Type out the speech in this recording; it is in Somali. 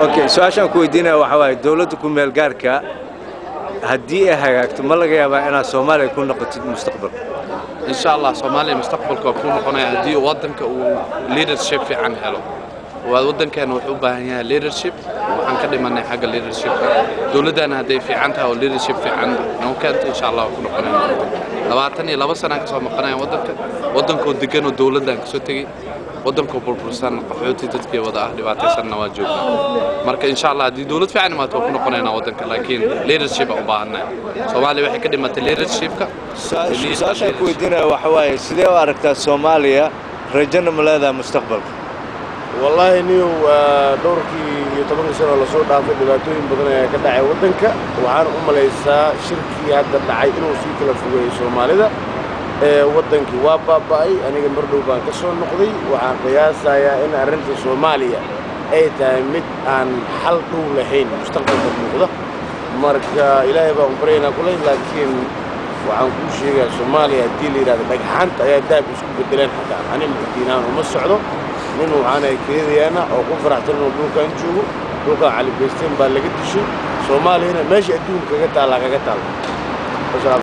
اوكي سؤال كويدينا waxa way dawladdu ku meel gaarka hadii ay hagaagto ma laga yaabaa in Soomaaliya ku noqoto mustaqbal إن شاء الله Soomaaliya mustaqbalka ku noqonaya hadii wadanka uu leadership fiican helo wadankan wuxuu u baahan yahay leadership waxaan ka dhimanay xagga leadership dawladana haday fiican tahay oo leadership fiican noo keento إن شاء الله ku noqonaya 22 sano ka soo maqnay wadanka degan oo dawladan ka soo tagay wadanka burbursan qaxooti dadkii wada ah dhibaataysan waa joognaa marka إن شاء الله hadii dawlad fiican ma ku noqonayna wadanka laakiin leadership u baahanay Soomaaliya waxay ka dhimatay leadership-ka su'aasha ku weydiina waxa way sidee u aragtaa Soomaaliya rajana ma leedahay mustaqbalka والله نيو دوركي يتبقى سنة ولا صوت عن دباتوين بدنا كدعي ودنك وعن مليسا شركي هذا دعي إنه في كلا فوق الصومالي ده ودنك واباي أنا جنبردو بان كسر نقضي وعن قياس يا إن أرنت الصومالية أي تامت عن حل طول الحين مستقبل الموضوع مركا إلهي بأمبرينا كله لكن وعن كل شيء الصومالية ديلي هذا بق حنت يا داب يسكب الدلين حتى أنا مدينة ومسعده منو أنا كذي أنا أو فرحت إنه دوكا نشوفه دوكا على بيستين باللي قد شيء صومالي هنا ماشي أدون كقطع على كقطع.